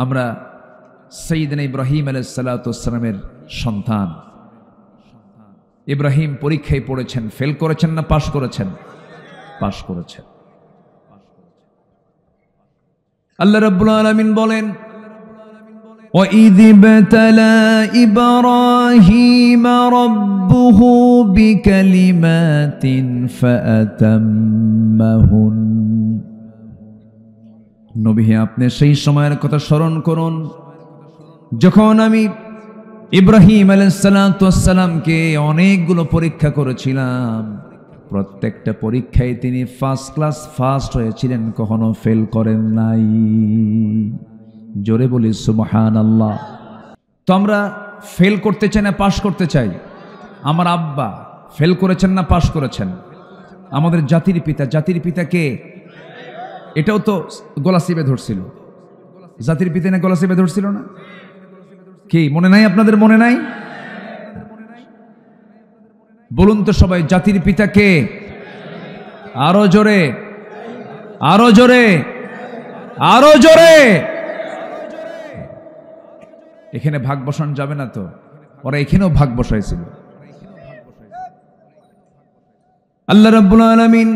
আমরা সাইয়্যিদনা ইব্রাহিম আলাইহিস সালাতু ওয়াস সালামের সন্তান। ইব্রাহিম পরীক্ষায় পড়েছেন, ফেল করেছেন না পাশ করেছেন? পাশ করেছেন। আল্লাহ রাব্বুল আলামিন বলেন, وَإِذِ ابْتَلَى إِبْرَاهِيمَ رَبُّهُ بِكَلِمَاتٍ فَأَتَمَّهُنَّ। নবী, আপনি সেই সময়ের কথা স্মরণ করুন যখন আমি ইব্রাহিম আলাইহিস সালাতু ওয়াস সালামকে অনেকগুলো পরীক্ষা করেছিলাম। প্রত্যেকটা পরীক্ষায় তিনি ফার্স্ট ক্লাস ফার্স্ট হয়েছিলেন, কখনো ফেল করেন নাই। জোরে বলি সুবহানাল্লাহ। তো আমরা ফেল করতে চাই না পাশ করতে চাই? আমার আব্বা ফেল করেছেন না পাশ করেছেন? আমাদের জাতির পিতা কে? এটাও তো গলা চিপে ধরছিল। জাতির পিতা না গলা চিপে ধরছিল না? কি মনে নাই আপনাদের? মনে নাই? বলুন তো সবাই, জাতির পিতা কে? আরো জোরে, আরো জোরে, আরো জোরে। এখানে ভাগ বসানো যাবে না তো? ওরা এখানেও ভাগ বসাইছিল। আল্লাহ রাব্বুল আলামিন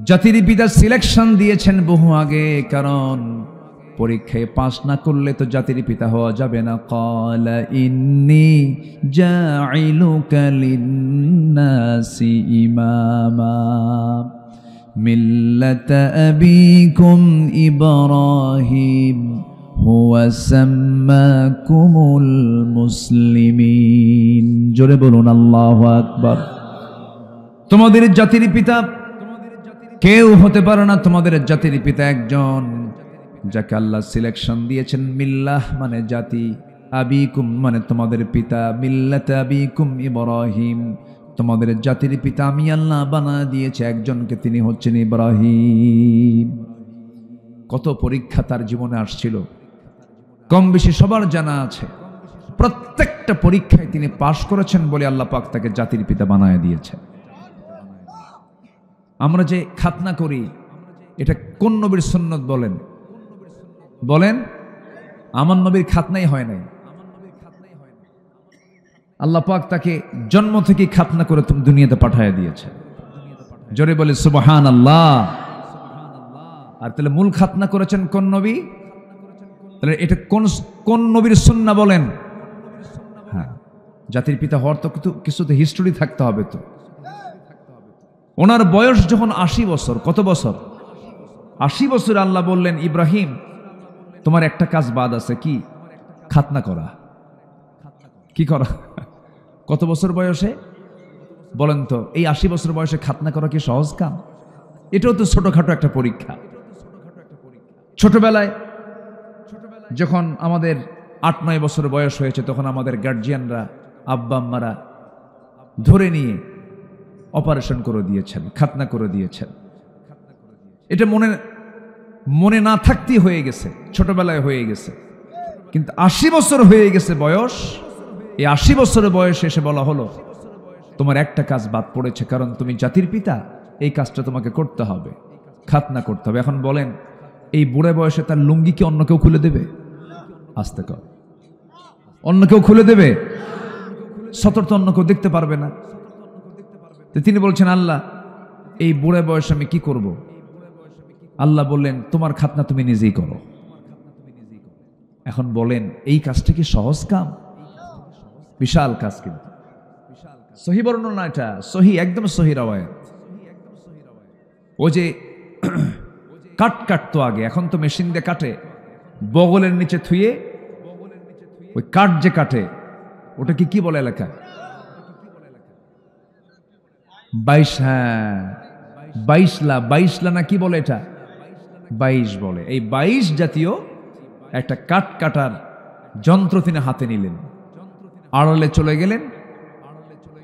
জাতির পিতার সিলেকশন দিয়েছেন বহু আগে, কারণ পরীক্ষায় পাস না করলে তো জাতির পিতা হওয়া যাবে না। ক্বালা ইন্নী জাইলুকা লিন্নাসি ইমামা মিল্লাতা আবিকুম ইব্রাহিম হুয়া সাম্মাকুমুল মুসলিমিন। জোরে বলুন আল্লাহু আকবার। তোমাদের জাতির পিতা কেউ হতে পারে না, তোমাদের জাতির পিতা একজন যাকে আল্লাহ সিলেকশন দিয়েছেন। মিল্লাহ মানে জাতি, আবিকুম মানে তোমাদের পিতা, মিল্লাত আবিকুম ইব্রাহিম তোমাদের জাতির পিতা আমি আল্লাহ বানিয়ে দিয়েছে একজনকে, তিনি হচ্ছেন ইব্রাহিম। কত পরীক্ষা তার জীবনে আসছিল, কম বেশি সবার জানা আছে। প্রত্যেকটা পরীক্ষায় তিনি পাশ করেছেন বলে আল্লাহ পাক তাকে জাতির পিতা বানিয়ে দিয়েছেন। আমরা যে খাতনা করি, এটা কোন নবীর সুন্নত বলেন? বলেন, আমার নবীর খাতনাই হয় নাই। আল্লাহ পাক তাকে জন্ম থেকে খাতনা করে তুমি দুনিয়াতে পাঠিয়ে দিয়েছে। জোরে বলে সুবহানাল্লাহ। আর তাহলে মূল খাতনা করেছেন কোন নবী? তাহলে এটা কোন নবীর সুন্নাহ বলেন? হ্যাঁ, জাতির পিতা হওয়ার তো কিছু তো হিস্টোরি থাকতে হবে। তো ওনার বয়স যখন 80 বছর, কত বছর? 80 বছর আল্লাহ বললেন, ইব্রাহিম তোমার একটা কাজ বাদ আছে। কি? খাতনা করা। কি করা? কত বছর বয়সে বলেন তো? এই 80 বছর বয়সে খাতনা করা কি সহজ কাম? এটাও তো ছোটখাটো একটা পরীক্ষা। ছোটবেলায় যখন আমাদের 8-9 বছর বয়স হয়েছে, তখন আমাদের গার্জিয়ানরা, আব্বা আম্মারা ধরে নিয়ে অপারেশন করে দিয়েছেন, খাতনা করে দিয়েছেন। এটা মনে না থাকতেই হয়ে গেছে, ছোটবেলায় হয়ে গেছে। কিন্তু 80 বছর হয়ে গেছে বয়স। এই 80 বছরের বয়সে এসে বলা হলো, তোমার একটা কাজ বাদ পড়েছে, কারণ তুমি জাতির পিতা, এই কাজটা তোমাকে করতে হবে, খাতনা করতে হবে। এখন বলেন, এই বুড়ে বয়সে তার লুঙ্গি কি অন্য কেউ খুলে দেবে? আস্তে কর, অন্য কেউ খুলে দেবে? সতর তো অন্য কেউ দেখতে পারবে না। তিনি বলছেন, আল্লাহ এই বুড়ে বয়সে আমি কি করব? আল্লাহ বললেন, তোমার খাতনা তুমি নিজেই করো। এখন বলেন, এই কাজটা কি সহজ কাম? বিশাল কাজ। কিন্তু সহি বর্ণনা, এটা সহি, একদম সহি রাওয়ায়াত। ও যে কাটতো আগে, এখন তো মেশিন দিয়ে কাটে। বগলের নিচে থুয়ে ওই কাঠ যে কাটে, ওটা কি বলে এলাকা? 22, হ্যাঁ 22 লা না কি বলে এটা? 22 বলে। এই 22 জাতীয় একটা কাঠ কাটার যন্ত্র তিনি হাতে নিলেন, আড়ালে চলে গেলেন,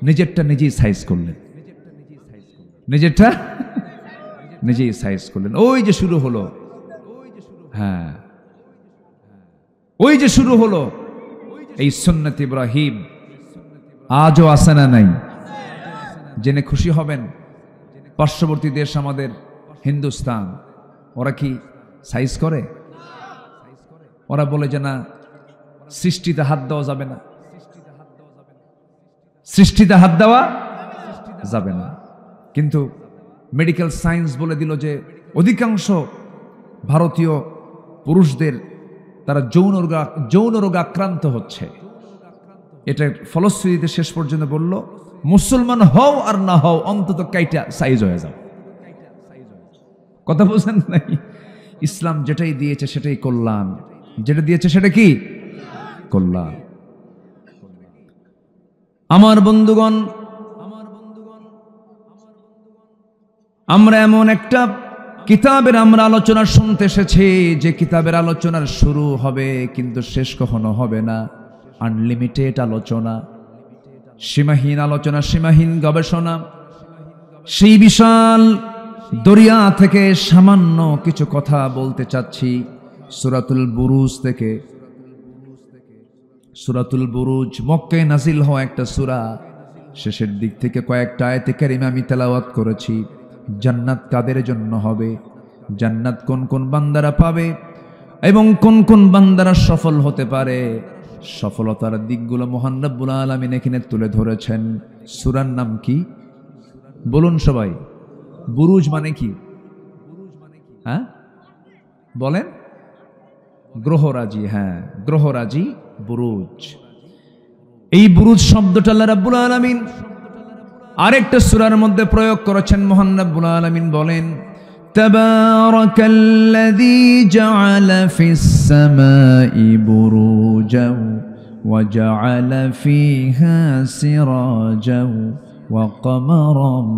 নিজেরটা নিজেই সাইজ করলেন, নিজেরটা নিজেই সাইজ করলেন। ওই যে শুরু হলো, হ্যাঁ ওই যে শুরু হলো এই সুন্নত ইব্রাহিম। আজও আছে না নাই? জেনে খুশি হবেন, পার্শ্ববর্তী দেশ আমাদের হিন্দুস্তান, ওরা কি সাইজ করে? ওরা বলে যে না, সৃষ্টিতে হাত দেওয়া যাবে না, সৃষ্টিতে হাত দেওয়া যাবে না। কিন্তু মেডিকেল সায়েন্স বলে দিল যে অধিকাংশ ভারতীয় পুরুষদের তারা যৌন রোগে আক্রান্ত হচ্ছে। এটা ফলশ্রুতিতে শেষ পর্যন্ত বলল, মুসলমান হও আর না হও, অন্তত কাইটা সাইজ হয়ে যাও। কথা বুঝেন নাই? ইসলাম যেটাই দিয়েছে সেটাই কল্যাণ, যেটা দিয়েছে সেটা কি কল্যাণ। আমার বন্ধুগণ, আমরা এমন একটা কিতাবের আমরা আলোচনা শুনতে এসেছি যে কিতাবের আলোচনার শুরু হবে কিন্তু শেষ কখনো হবে না। আনলিমিটেড আলোচনা, সীমাহীন আলোচনা, সীমাহীন গবেষণা। সেই বিশাল দরিয়া থেকে সামান্য কিছু কথা বলতে চাচ্ছি। সূরাতুল বুরুজ থেকে। সূরাতুল বুরুজ মক্কায় নাজিল হওয়া একটা সূরা। শেষের দিক থেকে কয়েকটা আয়াতে কারিমা আমি তেলাওয়াত করেছি। জান্নাত কাদের জন্য হবে, জান্নাত কোন কোন বান্দারা পাবে এবং কোন কোন বান্দারা সফল হতে পারে, সফলতার দিকগুলো মহান রব্বুল আলামিন এখানে তুলে ধরেছেন। সূরার নাম কি বলুন সবাই? বুরুজ মানে কি? হ্যাঁ বলেন। গ্রহরাজি। হ্যাঁ, গ্রহরাজি বুরুজ। এই বুরুজ শব্দটা আল্লাহ রাব্বুল আলামিন আরেকটা সূরার মধ্যে প্রয়োগ করেছেন। মহান রব্বুল আলামিন বলেন, তাবারাকাল্লাযী জাআলা ফিস সামাই বুরুজাও ওয়া জাআলা ফীহা সিরাজাও ওয়া কমারাম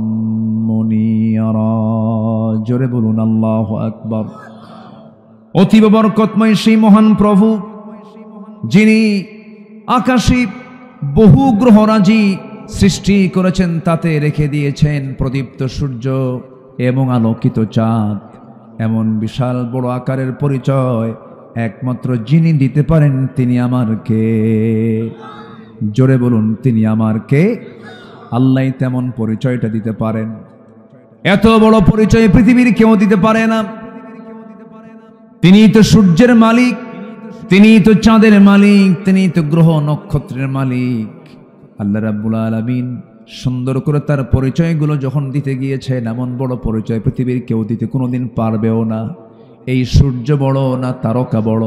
মুনীরা। জোরে বলুন আল্লাহু আকবার। অতীব বরকতময় সেই মহান প্রভু, যিনি আকাশে বহু গ্রহরাজি সৃষ্টি করেছেন, তাতে রেখে দিয়েছেন প্রদীপ্ত সূর্য এবং আলোকিত চাঁদ। এমন বিশাল বড় আকারের পরিচয় একমাত্র যিনি দিতে পারেন তিনি আমার কে? জোরে বলুন, তিনি আমার কে? আল্লাহ তেমন পরিচয়টা দিতে পারেন। এত বড় পরিচয় পৃথিবীর কেউ দিতে পারে না। তিনি তো সূর্যের মালিক, তিনি তো চাঁদের মালিক, তিনি তো গ্রহ নক্ষত্রের মালিক। আল্লাহ রাব্বুল আলামিন সুন্দর করে তার পরিচয়গুলো যখন দিতে গিয়েছেন, এমন বড় পরিচয় পৃথিবীর কেউ দিতে কোনোদিন পারবেও না। এই সূর্য বড় না তারকা বড়?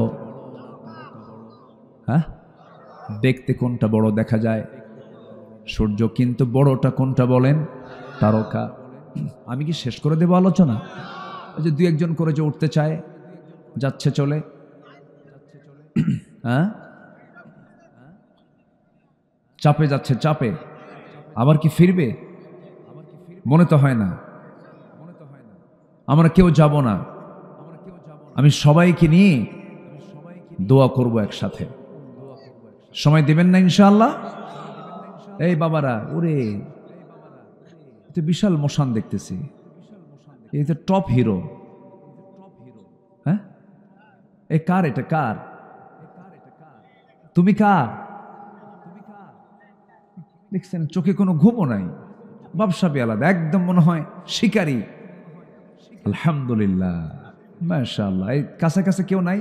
হ্যাঁ, দেখতে কোনটা বড় দেখা যায়? সূর্য। কিন্তু বড়টা কোনটা বলেন? তারকা। আমি কি শেষ করে দেব আলোচনা? যে দুই একজন করে যে উঠতে চায়, যাচ্ছে চলে। হ্যাঁ, চাপে যাচ্ছে, চাপে আবার কি ফিরবে? মনে তো হয় না। আমরা কেউ যাব না। আমি সবাইকে নিয়ে দোয়া করব একসাথে। সময় দেবেন না ইনশাআল্লাহ? এই বাবারা, ওরে তো বিশাল মশান দেখতেছি, এই তো টপ হিরো। হ্যাঁ, এ কার? এটা কার? তুমি কার? দেখছেন চোখে কোনো ঘুমও নাই, ব্যবসাবী আলাদা, একদম মনে হয় শিকারী। আলহামদুলিল্লাহ, মাশাআল্লাহ। এই কাছে কেউ নাই?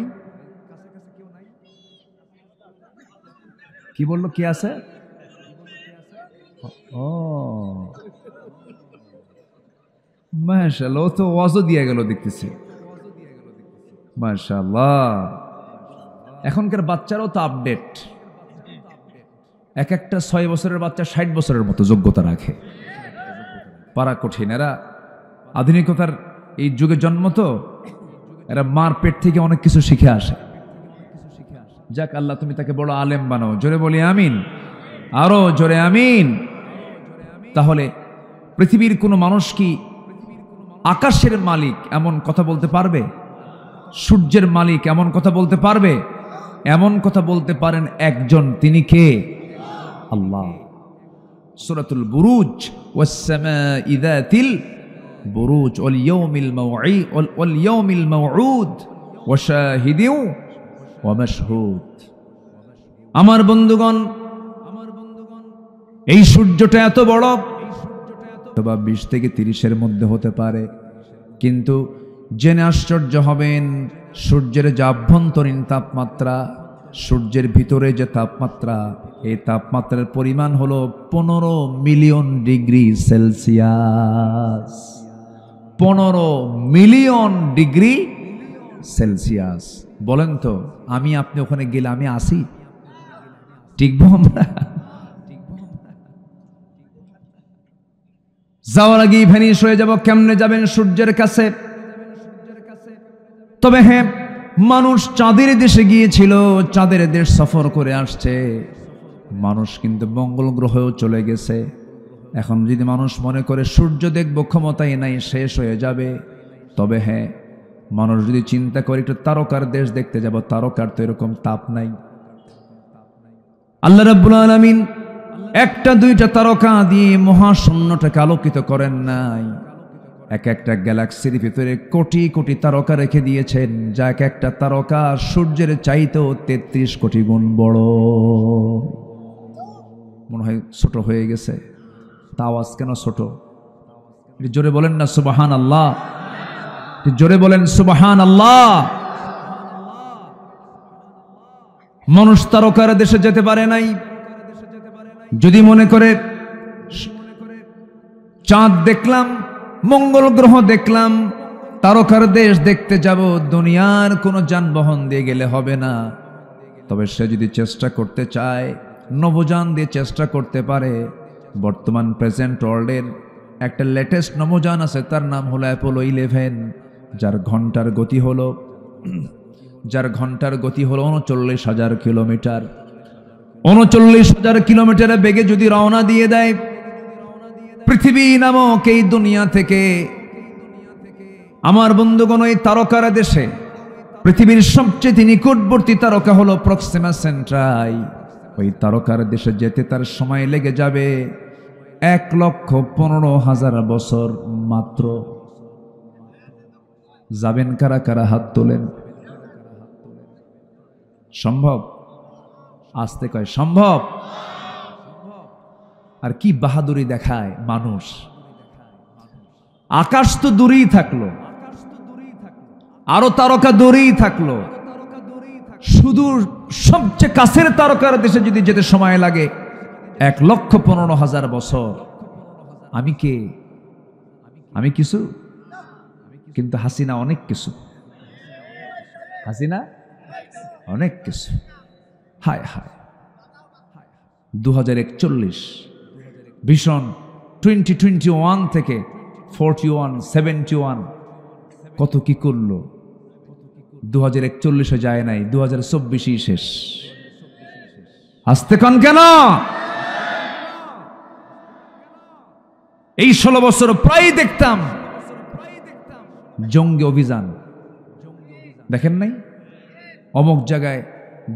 কি বললো? কি আছে? ও মাশাআল্লাহ, ও তো ওয়াজও দিয়ে গেল দেখতেছি। মাশাআল্লাহ, এখনকার বাচ্চারাও তো আপডেট। এক একটা 6 বছরের বাচ্চা 60 বছরের মতো যোগ্যতা রাখে। পারা কঠিন। এরা আধুনিকতার এই যুগে জন্ম, তো এরা মার পেট থেকে অনেক কিছু শিখে আসে। যাক, আল্লাহ তুমি তাকে বড় আলেম বানাও। জোরে বলি আমিন, আরো জোরে আমিন। তাহলে পৃথিবীর কোনো মানুষ কি আকাশের মালিক এমন কথা বলতে পারবে? সূর্যের মালিক এমন কথা বলতে পারবে? এমন কথা বলতে পারেন একজন, তিনি কে? আল্লাহ। সূরাতুল বুরুজ, ওয়াস সামাই যাতিল বুরুজ ওয়াল ইয়াউমিল মাউউদ ওয়া শাহিদিন ওয়া মাশহুদ। আমার বন্ধুগণ, এই সূর্যটা এত বড়, অথবা 20 থেকে 30-এর মধ্যে হতে পারে, কিন্তু জেনে আশ্চর্য হবেন সূর্যের যে আভ্যন্তরীণ তাপমাত্রা, সূর্যের ভিতরে যে তাপমাত্রা, এই তাপমাত্রার পরিমাণ হলো 15 million degree Celsius. 15 million degree Celsius. বলেন তো, আমি আপনি ওখানে গেলে আমি আসি? টিকবো আমরা? যাওয়ার আগেই ভ্যানিশ হয়ে যাব। কেমনে যাবেন সূর্যের কাছে? তবে হ্যাঁ, মানুষ চাঁদের দেশে গিয়েছিল, চাঁদের দেশ সফর করে আসছে। মানুষ কিন্তু মঙ্গল গ্রহেও চলে গেছে। এখন যদি মানুষ মনে করে সূর্য দেখব, ক্ষমতাই নাই, শেষ হয়ে যাবে। তবে হ্যাঁ, মানুষ যদি চিন্তা করে একটু তারকার দেশ দেখতে যাব, তারকার তো এরকম তাপ নাই। আল্লাহ রাব্বুল আলামিন একটা দুইটা তারকা দিয়ে মহাশূন্যটাকে আলোকিত করেন নাই। এক একটা গ্যালাক্সির ভিতরে কোটি কোটি তারকা রেখে দিয়েছেন, যা এক একটা তারকা সূর্যের চাইতেও 33 কোটি গুণ বড়। মনে হয় ছোট হয়ে গেছে, তা আওয়াজ কেন ছোট? জোরে বলেন না সুবহানাল্লাহ, জোরে বলেন সুবহানাল্লাহ। মানুষ তারকার দেশে যেতে পারে নাই। যদি মনে করে চাঁদ দেখলাম, মঙ্গল গ্রহ দেখলাম, তারকার দেশ দেখতে যাব, দুনিয়ার কোনো যানবাহন দিয়ে গেলে হবে না। তবে সে যদি চেষ্টা করতে চায়, নভোযান দিয়ে চেষ্টা করতে পারে। বর্তমান প্রেজেন্ট ওয়ার্ল্ডের একটা লেটেস্ট নভোযান আছে, তার নাম হলো অ্যাপোলো 11, যার ঘন্টার গতি হলো 39,000 কিলোমিটার। 39,000 কিলোমিটারের বেগে যদি রওনা দিয়ে দেয়, পৃথিবী নামক এই দুনিয়া থেকে, আমার বন্ধুগণ, এই তারকার দেশে পৃথিবীর সবচেয়ে নিকটবর্তী তারকা হলো প্রক্সিমা সেন্ট্রাই। ওই তারকার দেশে যেতে তার সময় লেগে যাবে 1,15,000 বছর মাত্র। যাবেন কারা কারা? হাত তোলেন। সম্ভব? আসতে কয় সম্ভব। আর কি বাহাদুরি দেখায় মানুষ। আকাশ তো দূরেই থাকলো, আরো তারকা দূরেই থাকলো, শুধু সবচেয়ে কাছের তারকার দেশে যদি যেতে সময় লাগে 1,15,000 বছর। আমি কে? আমি কিছু, কিন্তু হাসিনা অনেক কিছু। হাসিনা অনেক কিছু। হায় হায়, 2041 ভীষণ 2021 থেকে 41, 71 কত কি করলো। 2041 যায় নাই, 2024 শেষ। আসতে কন কেন? এই 16 বছর প্রায় দেখতাম জঙ্গি অভিযান। দেখেন নাই? অমুক জায়গায়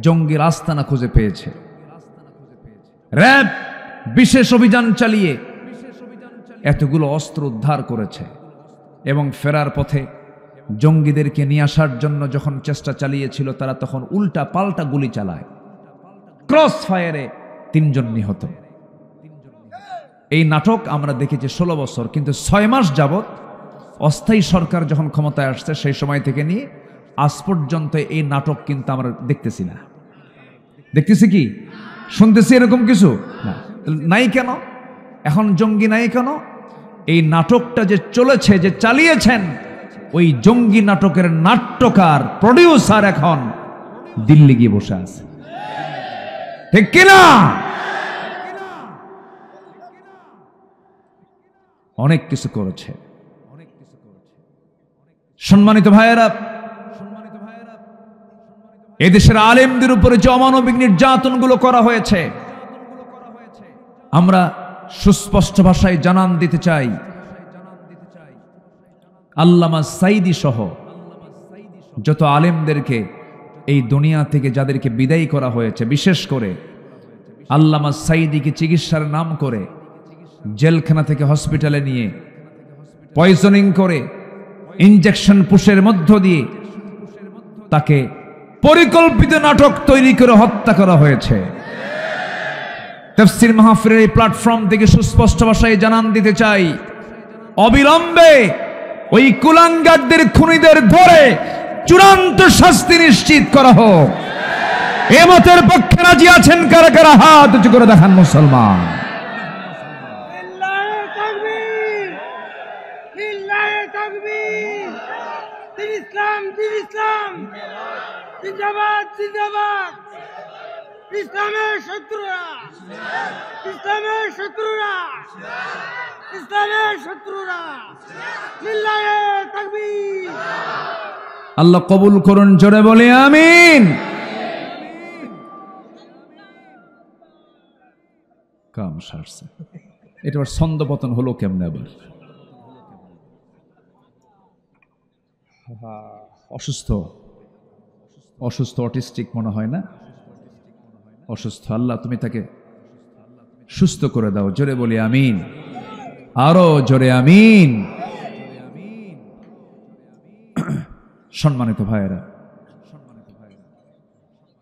জঙ্গির আস্তানা খুঁজে পেয়েছে, র্যাব বিশেষ অভিযান চালিয়ে এতগুলো অস্ত্র উদ্ধার করেছে। এবং ফেরার পথে জঙ্গিদেরকে নিয়ে আসার জন্য যখন চেষ্টা চালিয়েছিল, তারা তখন উল্টা পাল্টা গুলি চালায়। ক্রস ফায়ারে 3 জন নিহত। এই নাটক আমরা দেখেছি 16 বছর, কিন্তু 6 মাস যাবত অস্থায়ী সরকার যখন ক্ষমতায় আসছে, সেই সময় থেকে নিয়ে আজ পর্যন্ত এই নাটক কিন্তু আমরা দেখতেছি না। দেখতেছি কি? শুনতেছি এরকম কিছু না। নাই কেন? এখন জঙ্গি নাই কেন? এই নাটকটা যে চলেছে, যে চালিয়েছেন, ওই জঙ্গি নাটকের নাট্যকার, প্রডিউসার এখন দিল্লি গিয়ে বসে আছে। ঠিক কিনা? অনেক কিছু করেছে। সম্মানিত ভাইয়েরা, এদেশের আলেমদের উপরে যে অমানবিক নির্যাতনগুলো করা হয়েছে, আমরা সুস্পষ্ট ভাষায় জানান দিতে চাই, আল্লামা সাঈদী সহ যত আলেমদেরকে এই দুনিয়া থেকে যাদেরকে বিদায় করা হয়েছে, বিশেষ করে আল্লামা সাঈদীকে চিকিৎসার নাম করে জেলখানা থেকে হসপিটালে নিয়ে পয়জনিং করে ইনজেকশন পুশের মধ্য দিয়ে তাকে পরিকল্পিত নাটক তৈরি করে হত্যা করা হয়েছে। তাফসীর মাহফিলের এই প্ল্যাটফর্ম থেকে সুস্পষ্ট ভাষায় জানান দিতে চাই, অবিলম্বে ওই কুলাঙ্গারদের, খুনিদের ধরে চূড়ান্ত শাস্তি নিশ্চিত করা হোক। এ মতের পক্ষে রাজি আছেন কারা কারা? হাত উঁচু করে দেখান মুসলমান। ইসলাম জিন্দাবাদ জিন্দাবাদ। ইসলামের শত্রুরা, ইসলামের শত্রুরা, ইসলামের শত্রুরা লিল্লাহে তাকবীর। আল্লাহ কবুল করুন, জোরে বলে আমিন। কাম সারছে, এটা আবার ছন্দপতন হলো কেমনে? আবার অসুস্থ অসুস্থ অটিস্টিক মনে হয় না? অসুস্থ। আল্লাহ তুমি তাকে সুস্থ করে দাও, জোরে বলি আমিন। আরো জোরে আমিন। সম্মানিত ভাইয়েরা,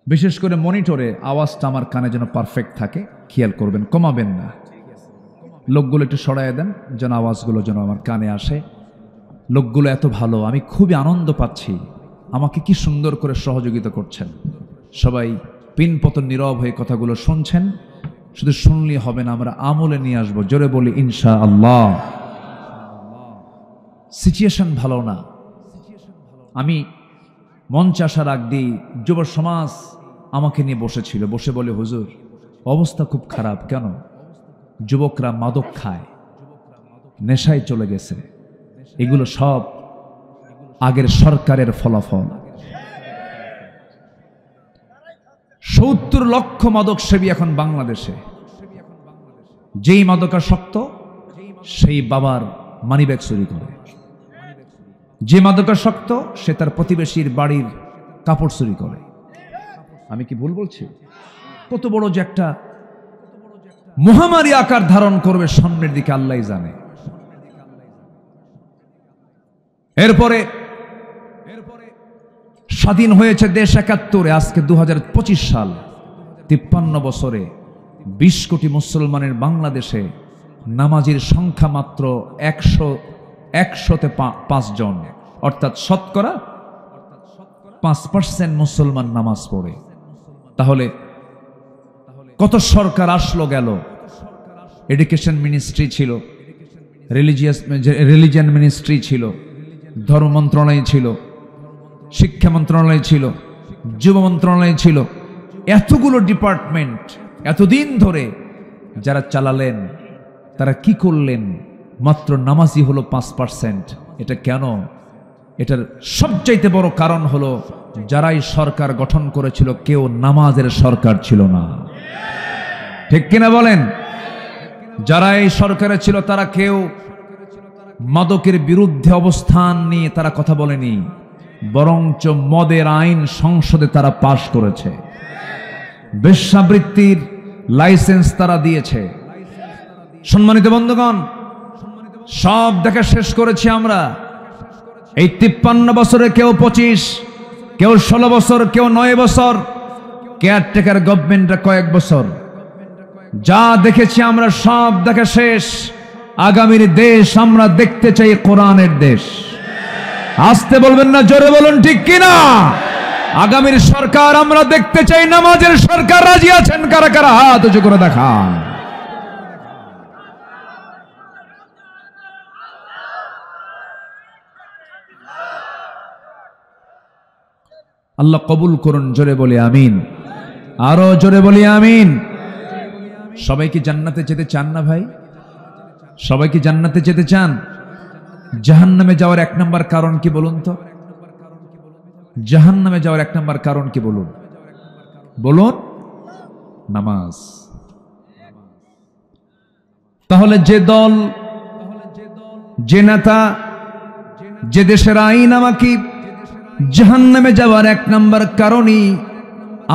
বিশেষ করে মনিটরে আওয়াজটা আমার কানে যেন পারফেক্ট থাকে, খেয়াল করবেন, কমাবেন না। লোকগুলো একটু সরায় দেন যেন আওয়াজগুলো যেন আমার কানে আসে। লোকগুলো এত ভালো, আমি খুবই আনন্দ পাচ্ছি। আমাকে কি সুন্দর করে সহযোগিতা করছেন। সবাই পিনপতন নীরব হয়ে কথাগুলো শুনছেন। শুধু শুনলেই হবে না, আমরা আমলে নিয়ে আসবো। জোরে বলি ইনশাআল্লাহ। সিচুয়েশন ভালো না। আমি মঞ্চে আসার আগ দিয়ে যুব সমাজ আমাকে নিয়ে বসেছিল, বসে বলে, হুজুর অবস্থা খুব খারাপ। কেন? যুবকরা মাদক খায়, নেশায় চলে গেছে। এগুলো সব আগের সরকারের ফলাফল। 70 লক্ষ মাদক সেবী এখন বাংলাদেশে। যেই মাদকাসক্ত সেই বাবার মানিব্যাগ চুরি করে, যে মাদকাসক্ত সে তার প্রতিবেশীর বাড়ির কাপড় চুরি করে। আমি কি ভুল বলছি? কত বড় যে একটা মহামারী আকার ধারণ করবে সামনের দিকে আল্লাহই জানে। এরপরে স্বাধীন হয়েছে দেশ 71-এ, আজকে 2025 সাল। 53 বছরে 20 কোটি মুসলমানের বাংলাদেশে নামাজির সংখ্যা মাত্র 100-তে 5 জন, অর্থাৎ শতকরা 5% মুসলমান নামাজ পড়ে। তাহলে কত সরকার আসলো গেল। এডুকেশন মিনিস্ট্রি ছিল, রিলিজিয়ান মিনিস্ট্রি ছিল, ধর্ম মন্ত্রণালয় ছিল, শিক্ষা মন্ত্রণালয় ছিল, যুব মন্ত্রণালয় ছিল। এতগুলো ডিপার্টমেন্ট এতদিন ধরে যারা চালালেন তারা কি করলেন? মাত্র নামাজি হলো 5%। এটা কেন? এটার সবচাইতে বড় কারণ হলো যারাই সরকার গঠন করেছিল কেউ নামাজের সরকার ছিল না। ঠিক কিনা বলেন? যারা এই সরকারে ছিল তারা কেউ মাদকের বিরুদ্ধে অবস্থান নিয়ে তারা কথা বলেনি, বরঞ্চ মদের আইন সংসদে তারা পাশ করেছে, বেশ্যাবৃত্তির লাইসেন্স তারা দিয়েছে। সম্মানিত বন্ধুগণ, সব দেখা শেষ করেছি আমরা। এই 53 বছরে কেউ 25, কেউ 16 বছর, কেউ 9 বছর, কেয়ারটেকার গভর্নমেন্টরা কয়েক বছর। যা দেখেছি আমরা সব দেখা শেষ। আগামীর দেশ আমরা দেখতে চাই কোরআনের দেশ। আসতে বলবেন না, জোরে বলুন ঠিক কিনা? আগামীর সরকার আমরা দেখতে চাই নামাজের সরকার। রাজি আছেন কারা কারা? হাত উঁচু করে দেখান। আল্লাহ কবুল করুন, জোরে বলি আমিন। আরো জোরে বলি আমিন। সবাই কি জান্নাতে যেতে চান না ভাই? সবাই কি জান্নাতে যেতে চান? জাহান্নামে যাওয়ার 1 নম্বর কারণ কি বলুন তো? জাহান্নামে যাওয়ার 1 নম্বর কারণ কি বলুন? বলুন। নামাজ। তাহলে যে দল, যে নেতা, যে দেশের আইন আমাকে জাহান্নামে যাওয়ার 1 নম্বর কারণই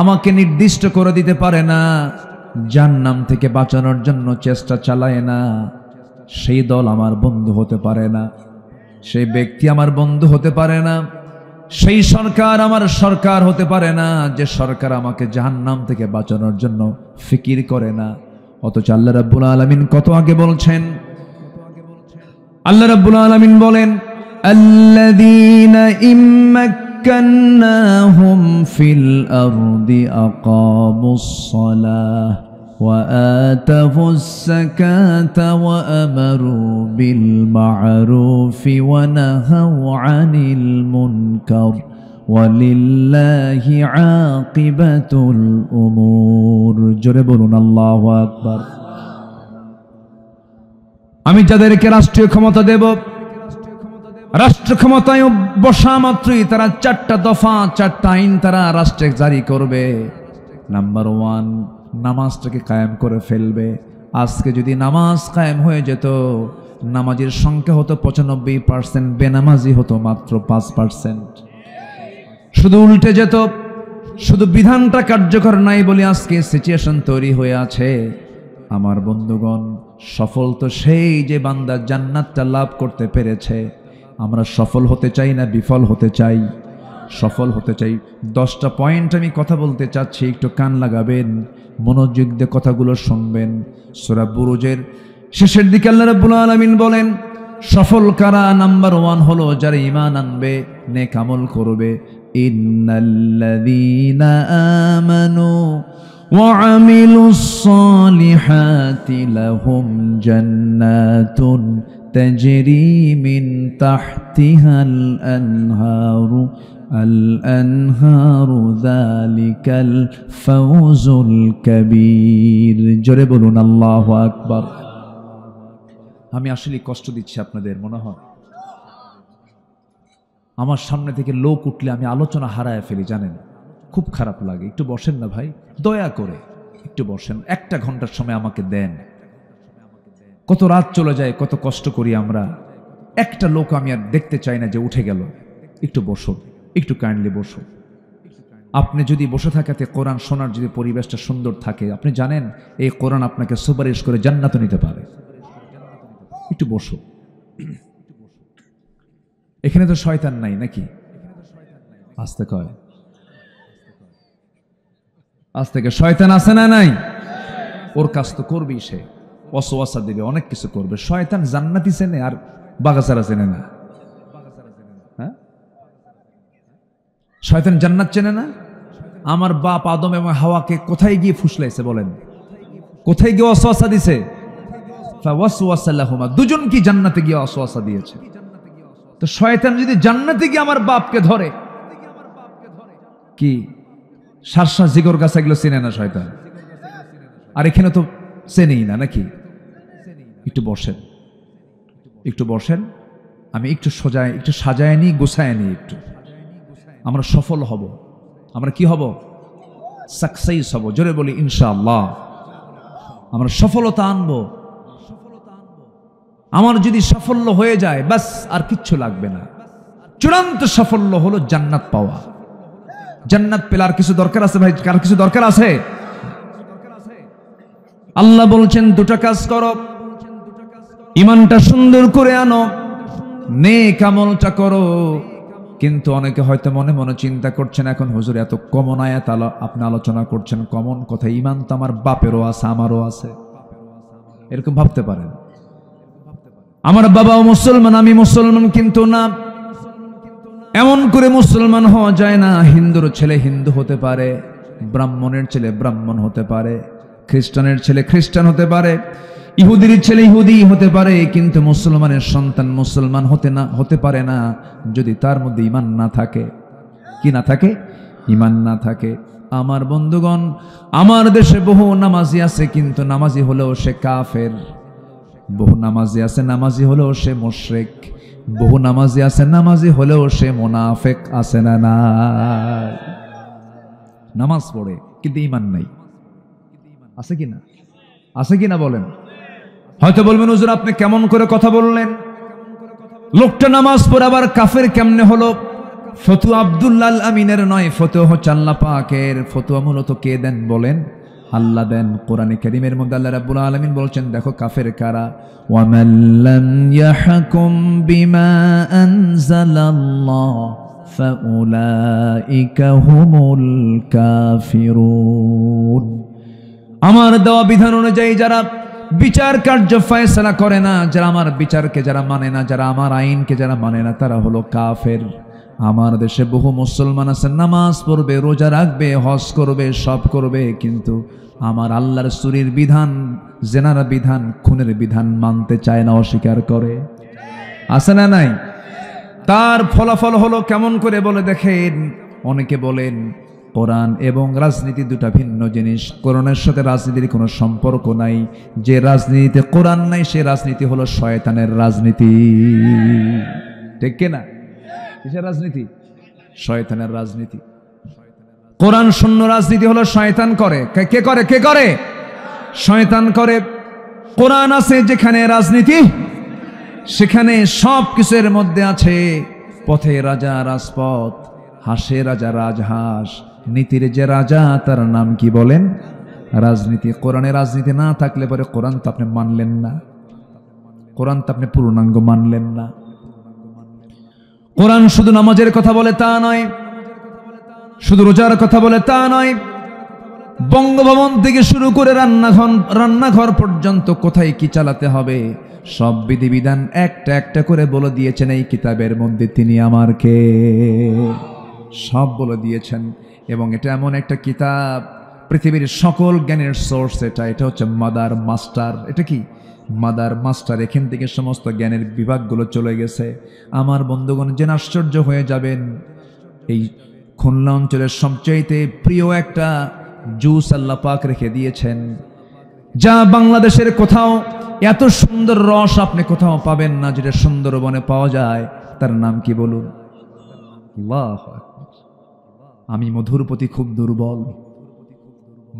আমাকে নির্দিষ্ট করে দিতে পারে না, জাহান্নাম থেকে বাঁচানোর জন্য চেষ্টা চালায় না, সেই দল আমার বন্ধু হতে পারে না, সেই ব্যক্তি আমার বন্ধু হতে পারে না, সেই সরকার আমার সরকার হতে পারে না, যে সরকার আমাকে জাহান্নাম থেকে বাঁচানোর জন্য ফিকির করে না। অথচ আল্লাহ রাব্বুল আলামিন কত আগে বলছেন। আল্লাহ রাব্বুল আলামিন বলেন, আল্লাযীনা مكناهم في الأرض أقاموا الصلاة وآتوا الزكاة وأمروا بالمعروف ونهوا عن المنكر ولله عاقبة الأمور جربنا الله أكبر আমি যাদেরকে রাষ্ট্রীয় ক্ষমতা দেব রাষ্ট্র ক্ষমতায় বসা মাত্রই তারা 4টা দফা 4টা আইন তারা রাষ্ট্রে জারি করবে। নাম্বার 1, নামাজটাকে কায়েম করে ফেলবে। আজকে যদি নামাজ কায়েম হয়ে যেত, নামাজের সংখ্যা হতো 95%, বেনামাজি হতো মাত্র 5%। শুধু উল্টে যেত, শুধু বিধানটা কার্যকর নাই বলে আজকে সিচুয়েশন তৈরি হয়ে আছে। আমার বন্ধুগণ, সফল তো সেই যে বান্দা জান্নাতটা লাভ করতে পেরেছে। আমরা সফল হতে চাই না বিফল হতে চাই? সফল হতে চাই। 10টা পয়েন্ট আমি কথা বলতে চাচ্ছি, একটু কান লাগাবেন, মনোযোগ দিয়ে কথাগুলো শুনবেন। সূরা বুরুজের শেষের দিকে আল্লাহ রাব্বুল আলামিন বলেন, সফল কারা? নাম্বার 1 হলো যারা ঈমান আনবে, নেক আমল করবে। ইন্নাল্লাযীনা আমানু ওয়া আমিলুস সালিহাতি লাহুম জান্নাতুন তাজরি মিন তাহতিহাল আনহারু الأنهار ذلك الفوز الكبير জোরে বলুন আল্লাহু আকবার। আমি আসলে কষ্ট দিচ্ছি আপনাদের মনে হয়। আমার সামনে থেকে লোক উঠলে আমি আলোচনা হারায় ফেলি, জানেন, খুব খারাপ লাগে। একটু বসেন না ভাই, দয়া করে একটু বসেন, 1টা ঘন্টার সময় আমাকে দেন। কত রাত চলে যায়, কত কষ্ট করি আমরা। একটা লোক আমি আর দেখতে চাই না যে উঠে গেল। একটু বসো, একটু কাইন্ডলি বসো। আপনি যদি বসে থাকাতে কোরআন শোনার যদি পরিবেশটা সুন্দর থাকে, আপনি জানেন এই কোরআন আপনাকে সুপারিশ করে জান্নাতে নিতে পারে। একটু বসো। এখানে তো শয়তান নাই নাকি? আস্তে কয়, আজ থেকে শয়তান আছে না নাই? ওর কাজ তো করবেই, সে ওয়াসওয়াসা দেবে, অনেক কিছু করবে। শয়তান জান্নাতি চেনে আর বাগাসারা চেনে না। শয়তান জান্নাত চেনে না। আমার বাপ আদম এবং হাওয়াকে কোথায় গিয়ে ফুসলাইছে বলেন? কোথায় গিয়ে ওয়াসওয়াসা দিছে? ফাওয়াসওয়াসা লাহুমা, দুজন কি জান্নাতে গিয়ে ওয়াসওয়াসা দিয়েছে। তো শয়তান যদি জান্নাতে গিয়ে আমার বাপকে ধরে, কি সারসা জিগর গাছ এগুলো চেনে না শয়তান? আর এখানে তো চেনেই না নাকি? একটু বসেন, একটু বসেন, আমি একটু সাজায় নি, গোছায় নি একটু। আমরা সফল হব, আমরা কি হব? সাকসেস হব। জোরে বলি ইনশাআল্লাহ। আমরা সফলতা আনব। আমার যদি সাফল্য হয়ে যায়, বাস আর কিচ্ছু লাগবে না। চূড়ান্ত সাফল্য হলো জান্নাত পাওয়া। জান্নাত পেলে আর কিছু দরকার আছে ভাই? কার কিছু দরকার আছে? আল্লাহ বলছেন 2টা কাজ করো, ঈমানটা সুন্দর করে আনো, নেক আমলটা করো। কিন্তু অনেকে হয়তো মনে মনে চিন্তা করছেন, এখন হুজুর এত কমন আয়াত আপনি আলোচনা করছেন, কমন কথা, ঈমান তো আমার বাপেরও আছে আমারও আছে, এরকম ভাবতে পারেন। আমার বাবাও মুসলমান, আমি মুসলমান, কিন্তু না, এমন করে মুসলমান হওয়া যায় না। হিন্দুর ছেলে হিন্দু হতে পারে, ব্রাহ্মণের ছেলে ব্রাহ্মণ হতে পারে, খ্রিস্টানের ছেলে খ্রিস্টান হতে পারে, ইহুদির ছেলে ইহুদি হতে পারে, কিন্তু মুসলমানের সন্তান মুসলমান হতে পারে না যদি তার মধ্যে ঈমান না থাকে। কি না থাকে? ঈমান না থাকে। আমার বন্ধুগণ, আমার দেশে বহু নামাজি আছে, কিন্তু নামাজি হলেও সে কাফের। বহু নামাজি আছে, নামাজি হলেও সে মুশরিক। বহু নামাজি আছে, নামাজি হলেও সে মুনাফিক। আছে না না? নামাজ পড়ে কিন্তু ঈমান নাই। আছে কিনা? আছে কিনা বলেন? হয়তো বলবেন হুজুর আপনি কেমন করে কথা বললেন, লোকটা নামাজ পড়ে আবার কাফের কেমনে হলো? ফতুয়া আব্দুল্লাহ আল আমিনের নয়, ফতুয়া হচ্ছে আল্লাহ পাকের। ফতুয়া মূলত কে দেন বলেন? আল্লাহ দেন। কোরআনে কারীমের মধ্যে আল্লাহ রাব্বুল আলামিন বলছেন, দেখো কাফের কারা। ওয়ামান লাম ইয়াহকুম বিমা আনজালাল্লাহ ফাউলাইকা হুমুল কাফিরুন। আমার দেওয়া বিধান অনুযায়ী যারা বিচার কার্য ফয়সালা করে না, যারা আমার বিচারকে যারা মানে না, যারা আমার আইনকে যারা মানে না, তারা হলো কাফের। আমার দেশে বহু মুসলমান আছে, নামাজ পড়বে, রোজা রাখবে, হজ করবে, সব করবে, কিন্তু আমার আল্লাহর সুরির বিধান, জেনার বিধান, খুনের বিধান মানতে চায় না, অস্বীকার করে। আছে না নাই? তার ফলাফল হলো কেমন করে বলে দেখেন। অনেকে বলেন কোরআন এবং রাজনীতি দুটা ভিন্ন জিনিস, কোরআনের সাথে রাজনীতির কোনো সম্পর্ক নাই। যে রাজনীতিতে কোরআন নাই সে রাজনীতি হলো শয়তানের রাজনীতি। ঠিক কিনা? কিসের রাজনীতি? শয়তানের রাজনীতি। কোরআন শূন্য রাজনীতি হলো শয়তান করে। কে করে? কে করে? শয়তান করে। কোরআন আছে যেখানে রাজনীতি সেখানে সব কিছুর মধ্যে আছে। পথে রাজা রাজপথ, হাসে রাজা রাজহাঁস, নীতির যে রাজা তার নাম কি বলেন? রাজনীতি। কোরআনে রাজনীতি না থাকলে পরে কোরআন তো আপনি মানলেন না, কোরআন তো আপনি পূর্ণাঙ্গ মানলেন না। কোরআন শুধু নামাজের কথা বলে তা নয়, শুধু রোজার কথা বলে তা নয়। বঙ্গভবন থেকে শুরু করে রান্নাঘর পর্যন্ত কোথায় কি চালাতে হবে সব বিধিবিধান একটা একটা করে বলে দিয়েছেন এই কিতাবের মধ্যে। তিনি আমার কে? সব বলে দিয়েছেন। এবং এটা এমন একটা কিতাব, পৃথিবীর সকল জ্ঞানের সোর্স এটা হচ্ছে মাদার মাস্টার। এটা কি? Mother master. এখান থেকে সমস্ত জ্ঞানের বিভাগগুলো চলে গেছে। আমার বন্ধুগণ, জেনে আশ্চর্য হয়ে যাবেন, এই খুলনা অঞ্চলের সবচাইতে প্রিয় একটা জুস আল্লাহ পাক রেখে দিয়েছেন, যা বাংলাদেশের কোথাও এত সুন্দর রস আপনি কোথাও পাবেন না, যেটা সুন্দরবনে পাওয়া যায়। তার নাম কি বলুন? আল্লাহু আকবার। আমি মধুর প্রতি খুব দুর্বল,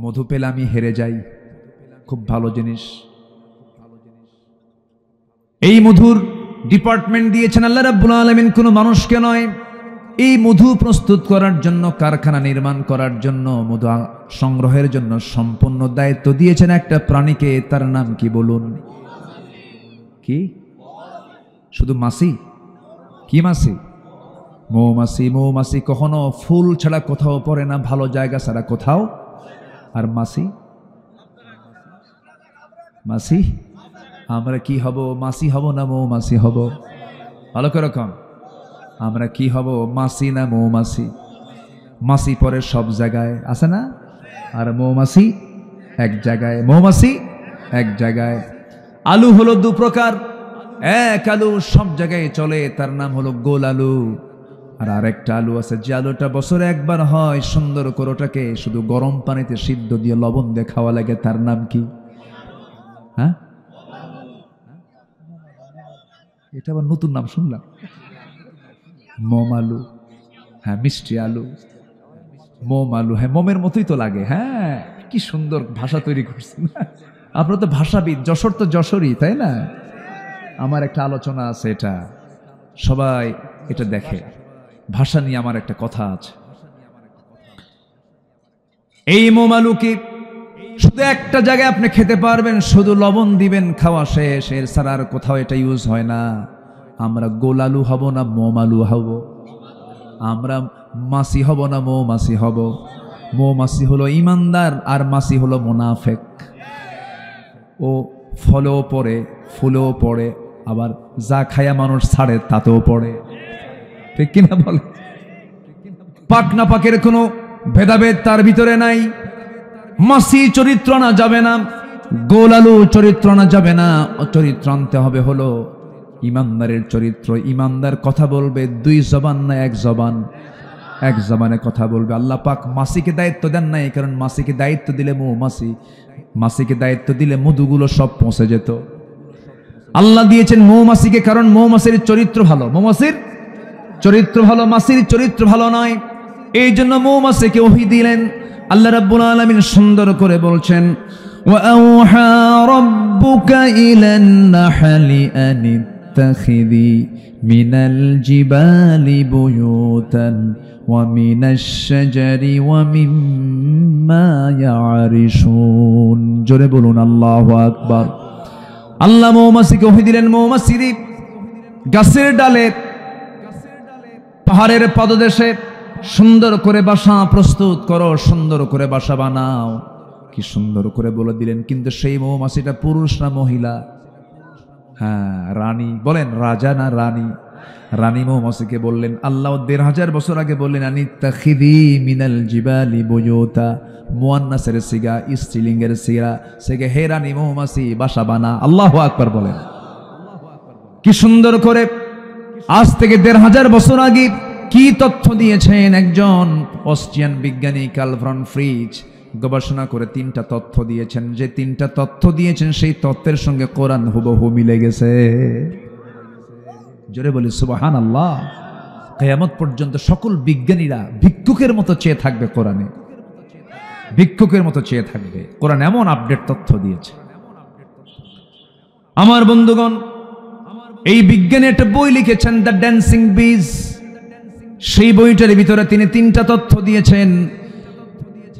মধু পেলে আমি হেরে যাই। খুব ভালো জিনিস। এই মধুর ডিপার্টমেন্ট দিয়েছেন আল্লাহ রাব্বুল আলামিন, কোনো মানুষকে নয়। এই মধু প্রস্তুত করার জন্য, কারখানা নির্মাণ করার জন্য, মধু সংগ্রহের জন্য সম্পূর্ণ দায়িত্ব দিয়েছেন একটা প্রাণীকে। তার নাম কি বলুন? কি? শুধু মাছি? কি মাছি? মৌমাছি। মৌমাছি কখনো ফুল ছাড়া কোথাও পড়ে না, ভালো জায়গা ছাড়া কোথাও। আর মাছি? মাছি আমরা কি হব? মাছি হব না মৌমাছি হব? ভালো করে কম। আমরা কি হব? মাছি না মৌমাছি? মাছি পরে সব জায়গায়, আছে না? আর মৌমাছি এক জায়গায়। মৌমাছি এক জায়গায়। আলু হলো দু প্রকার। এক আলু সব জায়গায় চলে, তার নাম হলো গোল আলু। আর আরেকটা আলু আছে যে আলুটা বছরে একবার হয়, সুন্দর করে ওটাকে শুধু গরম পানিতে সিদ্ধ দিয়ে লবণ দিয়ে খাওয়া লাগে। তার নাম কি? হ্যাঁ, এটা আবার নতুন নাম শুনলাম। মোম আলু। হ্যাঁ, মিষ্টি আলু। মোম আলু। হ্যাঁ, মোমের মতোই তো লাগে। হ্যাঁ, কি সুন্দর ভাষা তৈরি করছেন আপনারা তো ভাষাবিদ। যশোর তো যশোরই, তাই না? আমার একটা আলোচনা আছে, এটা সবাই এটা দেখে। ভাষা নিয়ে আমার একটা কথা আছে। এই মোম আলু কি শুধু একটা জায়গায় আপনি খেতে পারবেন, শুধু লবণ দিবেন, খাওয়া শেষ। এর ছাড়া আর কোথাও এটা ইউজ হয় না। আমরা গোল আলু হব না মোম আলু হব? আমরা মাছি হব না মৌমাছি হব? মৌমাছি হলো ইমানদার আর মাছি হলো মুনাফিক। ও ফলেও পড়ে, ফুলেও পড়ে, আবার যা খায়া মানুষ ছাড়ে তাতেও পড়ে। ঠিক কিনা বলে? পাক না পাকের কোনো ভেদাভেদ তার ভিতরে নাই। মাছি চরিত্র আনা যাবে না, গোল আলু চরিত্র আনা যাবে না। চরিত্র আনতে হবে হলো ইমানদারের চরিত্র। ইমানদার কথা বলবে দুই জবান না এক জবান? এক জবানে কথা বলবে। আল্লাহ পাক মাছিকে দায়িত্ব দেন নাই, কারণ মাছিকে দায়িত্ব দিলে মাছিকে দায়িত্ব দিলে মধুগুলো সব পৌঁছে যেত। আল্লাহ দিয়েছেন মৌমাছিকে, কারণ মৌমাছির চরিত্র ভালো। মৌমাছির চরিত্র ভালো, মাছির চরিত্র ভালো নয়। এই জন্য মৌমাছিকে ওহী দিলেন। আল্লাহ রাব্বুল আলামিন সুন্দর করে বলছেন, ওয়াআউহা রাব্বুকা ইলান নাহলি আন ইত্তাখিযি মিনাল জিবালি বুয়ুতান ওয়া মিনাশ শাজারি ওয়া মিম্মা ইয়ারিশুন। জোরে বলুন আল্লাহু আকবার। আল্লাহ মৌমাছিকে ওহী দিলেন, মৌমাছিরি গাছের ডালে, পাহাড়ের পাদদেশে সুন্দর করে বাসা প্রস্তুত করো, সুন্দর করে বাসা বানাও। কি সুন্দর করে বলে দিলেন। কিন্তু সেই মৌমাছিটা পুরুষ না মহিলা? হ্যাঁ, রানী। বলেন রাজা না রানী? রানী মৌমাছিকে বললেন, আল্লাহ ১৫০০ বছর আগে বললেন, আনিত্তাখিযি মিনাল জিবালি বুয়ুতা, মুয়ান্নাসের সিগা, স্ত্রীলিঙ্গের সিগা, সেগে হে রানী মৌমাছি বাসা বানা। আল্লাহু আকবার বলেন। কি সুন্দর করে আজ থেকে ১৫০০ বছর আগে কি তথ্য দিয়েছেন একজন অস্ট্রিয়ান বিজ্ঞানী কার্ল ভন ফ্রিজ। গবেষণা করে ৩টা তথ্য দিয়েছেন। যে ৩টা তথ্য দিয়েছেন সেই তথ্যের সঙ্গে কোরআন হুবহু মিলে গেছে। জোরে বলি সুবহানাল্লাহ। কিয়ামত পর্যন্ত সকল বিজ্ঞানীরা ভিক্ষুকের মতো চেয়ে থাকবে কোরআনে, ভিক্ষুকের মতো চেয়ে থাকবে। কোরআন এমন আপডেট তথ্য দিয়েছে। আমার বন্ধুগণ, এই বিজ্ঞানী একটা বই লিখেছেন, দ্য ড্যান্সিং বিজ। সেই বইটার ভিতরে তিনি 3টা তথ্য দিয়েছেন।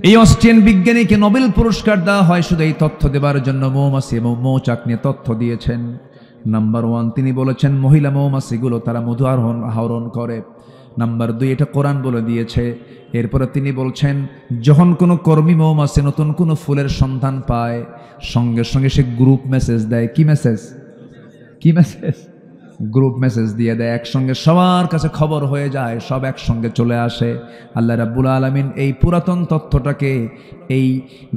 এই অস্ট্রিয়ান বিজ্ঞানীকে নোবেল পুরস্কার দেওয়া হয় শুধু এই তথ্য দেবার জন্য। মৌমাছি এবং মৌচাক নিয়ে তথ্য দিয়েছেন। নাম্বার 1 তিনি বলেছেন মহিলা মৌমাছিগুলো তারা মধু আহরণ করে। নাম্বার 2 এটা কোরআন বলে দিয়েছে। এরপরে তিনি বলছেন যখন কোনো কর্মী মৌমাছি নতুন কোনো ফুলের সন্ধান পায় সঙ্গে সঙ্গে সে গ্রুপ মেসেজ দেয়। কি মেসেজ? কি মেসেজ? গ্রুপ মেসেজ দিয়ে দেয়। একসঙ্গে সবার কাছে খবর হয়ে যায়, সব একসঙ্গে চলে আসে। আল্লাহ রাব্বুল আলামিন এই পুরাতন তথ্যটাকে, এই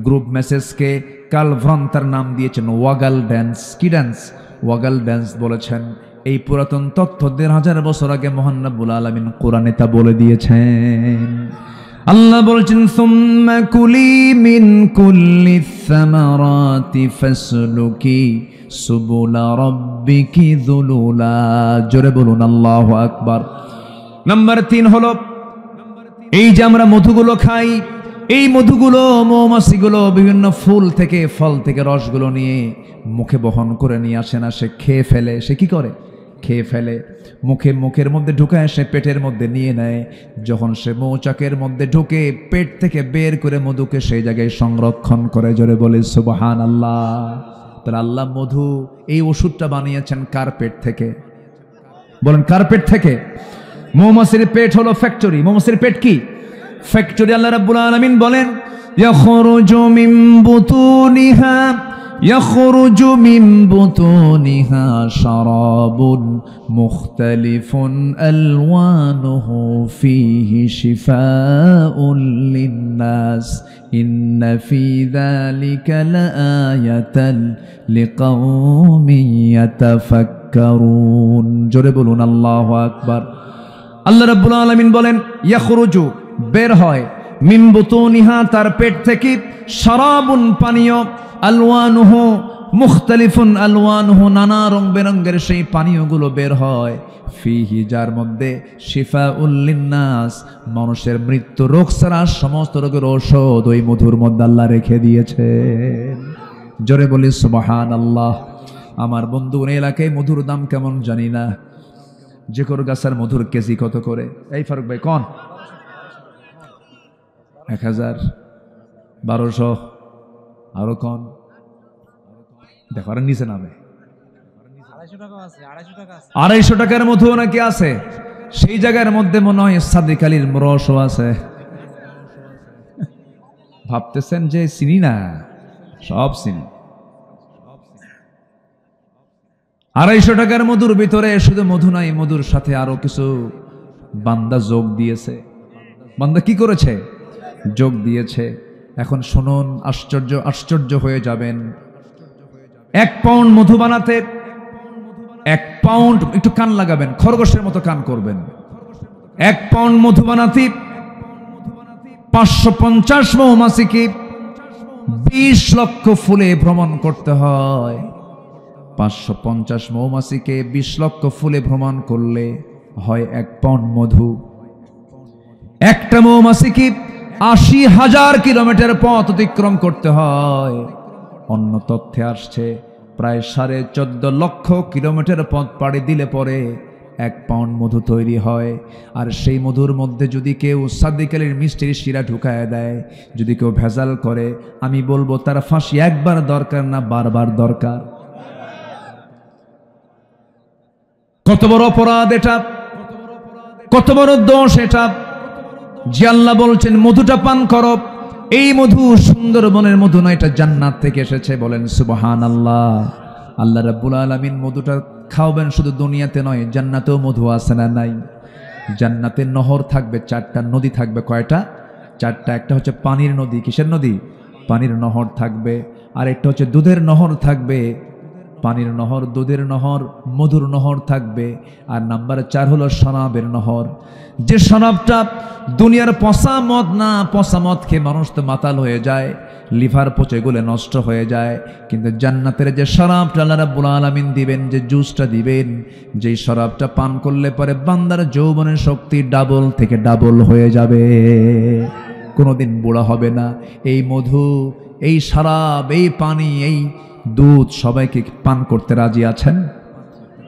গ্রুপ মেসেজকে কার্ল ভন তার নাম দিয়েছেন ওয়াগাল ড্যান্স। কি ড্যান্স? ওয়াগাল ড্যান্স বলেছেন। এই পুরাতন তথ্য ১৫০০ বছর আগে মহান রাব্বুল আলামিন কোরআনে তা বলে দিয়েছেন। আল্লাহ বলছেন সুম্মা কুলি মিন কুল্লি সামারাতি ফাসলুকি সুবুলা রাব্বিকি যুলুলা। জোরে বলুন আল্লাহু আকবার। নাম্বার 3 হলো এই যে আমরা মধুগুলো খাই, এই মধুগুলো মৌমাছিগুলো বিভিন্ন ফুল থেকে ফল থেকে রসগুলো নিয়ে মুখে বহন করে নিয়ে আসে না, সে খেয়ে ফেলে। সে কি করে? খেয়ে ফেলে। মুখের মধ্যে ঢুকায়, সে পেটের মধ্যে নিয়ে নেয়। যখন সে মৌচাকের মধ্যে ঢুকে পেট থেকে বের করে মধুকে সেই জায়গায় সংরক্ষণ করে। জোরে বলে সুবহানাল্লাহ। তাহলে আল্লাহ মধু এই ওষুধটা বানিয়েছেন কার পেট থেকে? বলেন কার পেট থেকে? মৌমাছির পেট হলো ফ্যাক্টরি। মৌমাছির পেট কি? ফ্যাক্টরি। আল্লাহ রাব্বুল আলামিন বলেন ইয়াখরুজু মিন বুতুনিহা ইয়াখরুজু মিন বুতুনিহা শারাবুন মুখতালিফুন আলওয়ানুহু ফীহি শিফাউন লিন্নাস ইন্না ফী যালিকা লাআয়াতান লিকাওমিন ইয়াতাফাক্কারুন। জোরে বলুন আল্লাহু আকবার। আল্লাহ রাব্বুল আলামিন বলেন ইয়াখরুজু বের হয়, মিন বুতুনিহা তার পেট থেকে, শারাবুন পানীয়, আলওয়ানুহু মুখতালিফুন আলওয়ানুহু নানা রং বেরঙের সেই পানীয়গুলো বের হয়, ফিহি যার মধ্যে শিফাউল লিন্নাস মানুষের মৃত্যু রোগ ছাড়া সমস্ত রোগের ঔষধ ওই মধুর মধ্যে আল্লাহ রেখে দিয়েছে। জোরে বলি সুবহানাল্লাহ। আমার বন্ধু এলাকায় মধুর দাম কেমন জানি না। যে কোনো গাছের মধুর কেজি কত করে? এই ফারুক ভাই কোন? ১০০০, ১২০০, আরো কন? দেখো আর নিচে নামে ২৫০ টাকার মধু নাকি আছে। সেই জায়গার মধ্যে মনে হয় সাদিক আলীর রসও আছে। ভাবতেছেন যে চিনি না? সব চিনি। ২৫০ টাকার মধুর ভিতরে শুধু মধু নাই, মধুর সাথে আরো কিছু বান্দা যোগ দিয়েছে। বান্দা কি করেছে? যোগ দিয়েছে। এখন শুনুন, আশ্চর্য হয়ে যাবেন। 1 পাউন্ড মধু বানাতে 1 পাউন্ড, একটু কান লাগাবেন, খরগোশের মতো কান করবেন। 1 পাউন্ড মধু বানাতে 550 মৌমাছিকে 20 লক্ষ ফুলে ভ্রমণ করতে হয়। 550 মৌমাছিকে 20 লক্ষ ফুলে ভ্রমণ করলে হয় 1 পাউন্ড মধু। একটা মৌমাছিকে ৮০,০০০ কিলোমিটার পথ অতিক্রম করতে হয়। অন্য তথ্যে আসছে প্রায় 14.5 লক্ষ কিলোমিটার পথ পাড়ি দিলে পরে 1 পাউন্ড মধু তৈরি হয়। আর সেই মধুর মধ্যে যদি কেউ সাদিক আলীর মিষ্টির শিরা ঢুকায় দেয়, যদি কেউ ভেজাল করে, আমি বলবো তার ফাঁসি একবার দরকার না, বারবার দরকার। কত বড় অপরাধ এটা, কত বড় দোষ এটা যে আল্লাহ বলছেন মধুটা পান করো। এই মধু সুন্দরবনের মধু নয়, এটা জান্নাত থেকে এসেছে। বলেন সুবহানাল্লাহ। আল্লাহ রাব্বুল আলামিন মধুটা খাওয়াবেন শুধু দুনিয়াতে নয়, জান্নাতেও মধু আছে না নাই? জান্নাতে নহর থাকবে, 4টা নদী থাকবে। কয়টা? 4টা। একটা হচ্ছে পানির নদী। কিসের নদী? পানির নহর থাকবে। আর একটা হচ্ছে দুধের নহর থাকবে। পানির নহর, দুধের নহর, মধুর নহর থাকবে। আর নাম্বার 4 হলো শরাবের নহর। যে শরাবটা দুনিয়ার পচা মদ না, পচা মদ খেয়ে মানুষ তো মাতাল হয়ে যায়, লিভার পচে গলে নষ্ট হয়ে যায়। কিন্তু জান্নাতের যে শরাবটা আল্লাহ রাব্বুল আলামিন দিবেন, যে জুসটা দিবেন, যেই শরাবটা পান করলে পরে বান্দার যৌবনের শক্তি ডাবল থেকে ডাবল হয়ে যাবে, কোনোদিন বুড়া হবে না। এই মধু, এই শরাব, এই পানি, এই দুধ সবাইকে পান করতে রাজি আছেন?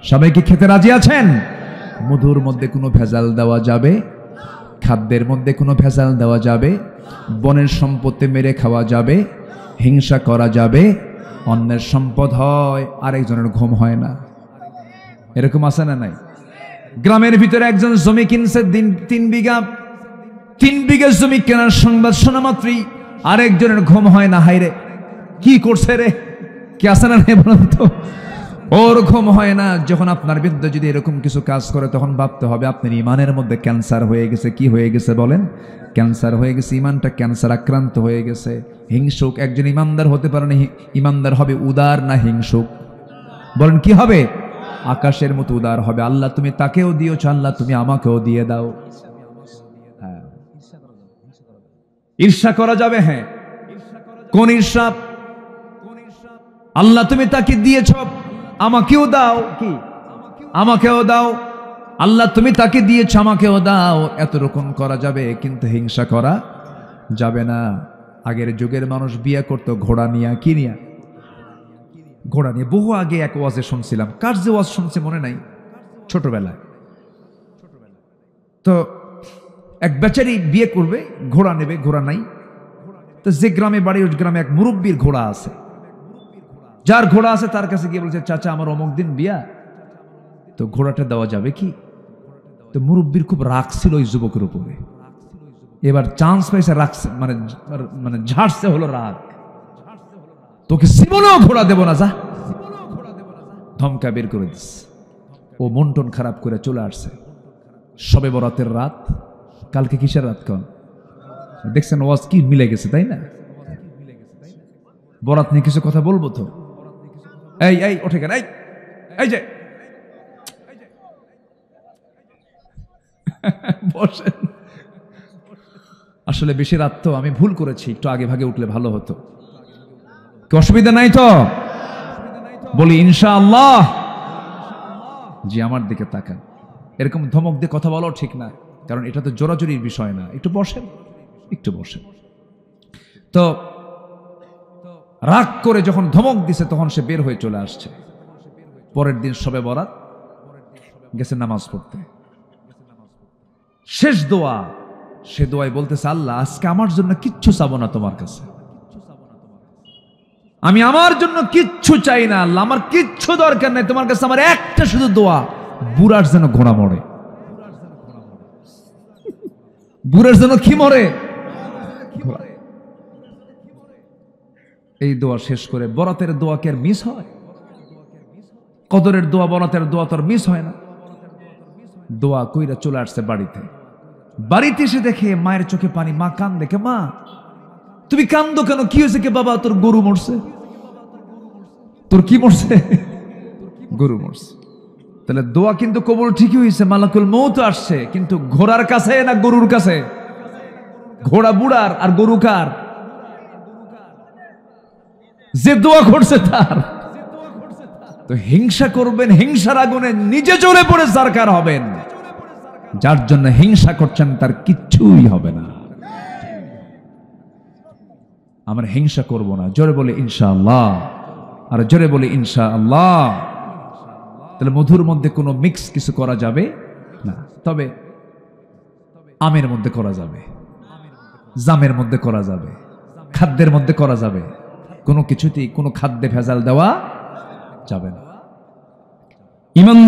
সবাইকে খেতে রাজি আছেন? মধুর মধ্যে কোনো ভেজাল দেওয়া যাবে? খাদ্যের মধ্যে কোনো ভেজাল দেওয়া যাবে? বনের সম্পত্তি মেরে খাওয়া যাবে? হিংসা করা যাবে? অন্যের সম্পদ হয়, আরেকজনের ঘুম হয় না, এরকম আছে না নাই? গ্রামের ভিতরে একজন জমি কিনছে 3 বিঘা জমি কেনার সংবাদ শোনা মাত্রই আরেকজনের ঘুম হয় না। হাইরে কি করছে রে, কি আছে না নাই বলুন তো? ওর ঘুম হয় না। যখন আপনার বিরুদ্ধে যদি এরকম কিছু কাজ করে, তখন ভাবতে হবে আপনার ইমানের মধ্যে ক্যান্সার হয়ে গেছে। কি হয়ে গেছে বলেন? ক্যান্সার হয়ে গেছে, ইমানটা ক্যান্সার আক্রান্ত হয়ে গেছে। হিংসুক একজন ইমানদার হতে পারে না। ইমানদার হবে উদার না হিংসুক? বলেন কি হবে? আকাশের মতো উদার হবে। আল্লাহ তুমি তাকেও দিয়েছ, আল্লাহ তুমি আমাকেও দিয়ে দাও। হ্যাঁ, ঈর্ষা করা যাবে? হ্যাঁ। কোন ঈর্ষা? আল্লাহ তুমি তাকে দিয়েছ, আমাকেও দাও। কি? আমাকেও দাও। আল্লাহ তুমি তাকে দিয়েছ, আমাকেও দাও। এত রকম করা যাবে, কিন্তু হিংসা করা যাবে না। আগের যুগের মানুষ বিয়ে করতো ঘোড়া নিয়ে। কি নিয়ে? ঘোড়া নিয়ে। বহু আগে এক ওয়াজে শুনছিলাম, কার যে ওয়াজ শুনছে মনে নাই, ছোটবেলায়। তো এক বেচারি বিয়ে করবে, ঘোড়া নেবে, ঘোড়া নাই। তো যে গ্রামে বাড়ি, ওই গ্রামে এক মুরব্বীর ঘোড়া আছে। যার ঘোড়া আছে তার কাছে গিয়ে বলছে, চাচা আমার অমুক দিন বিয়া, তো ঘোড়াটা দেওয়া যাবে কি? তো মুরব্বীর খুব রাগ ছিল ওই যুবকের উপরে। এবার চান্স পাইছে, রাখছে, মানে ঝাড়ছে হলো রাগ। তোকে জীবনেও ঘোড়া দেব না, যা। ধমকা বের করে দিস। ও মন টন খারাপ করে চলে আসছে। শবে বরাতের রাত। কালকে কিসের রাত? কোন দেখছেন ওয়াজ কি মিলে গেছে, তাই না? বরাত নিয়ে কিছু কথা বলবো তো। এই এই ওঠে কেন? এই যে বসেন। আসলে বেশি রাত তো, আমি ভুল করেছি, একটু আগে ভাগে উঠলে ভালো হতো। কি অসুবিধা নাই তো? বলি ইনশাআল্লাহ। জি, আমার দিকে তাকান। এরকম ধমক দিয়ে কথা বলাও ঠিক না, কারণ এটা তো জোরাজুরির বিষয় না। একটু বসেন, একটু বসেন। তো রাগ করে যখন ধমক দিছে, তখন সে বের হয়ে চলে আসছে। পরের দিন শবে বরাত, গেছে নামাজ পড়তে। শেষ দোয়া, সে দোয়ায় বলতেছে, আল্লাহ আজকে আমার জন্য কিচ্ছু চাবো না তোমার কাছে, আমি আমার জন্য কিচ্ছু চাই না আল্লাহ, আমার কিচ্ছু দরকার নেই তোমার কাছে। আমার একটা শুধু দোয়া, বুড়ার যেন ঘোড়া মরে। বুড়ার যেন কি মরে? এই দোয়া শেষ করে, বরাতের দোয়া কি আর মিস হয়? কদরের দোয়া, বরাতের দোয়া তো আর মিস হয় না। দোয়া কইরা চলে আসছে বাড়িতে। বাড়িতে এসে দেখে মায়ের চোখে পানি। মা কান দেখে, মা তুমি কান্দো কেন? কি হয়েছে? কে বাবা, তোর গরু মরছে। তোর কি মরছে? গরু মরছে। তাহলে দোয়া কিন্তু কবুল ঠিকই হয়েছে, মালাকুল মউত আসছে, কিন্তু ঘোড়ার কাছে না গরুর কাছে? ঘোড়া বুড়ার আর গরু কার? যে দোয়া করছে তার। তো হিংসা করবেন, হিংসার আগুনে নিজে জ্বলে পড়ে সরকার হবেন। যার জন্য হিংসা করছেন তার কিচ্ছুই হবে না। আমরা হিংসা করব না। জোরে বলে ইনশাআল্লাহ, আর জোরে বলে ইনশাআল্লাহ। তাহলে মধুর মধ্যে কোনো মিক্স কিছু করা যাবে না। তবে আমের মধ্যে করা যাবে, জামের মধ্যে করা যাবে, খাদ্যের মধ্যে করা যাবে। কোনো কিছুতেই কোনো খাদ্যে ভেজাল দেওয়া যাবে না। ইমান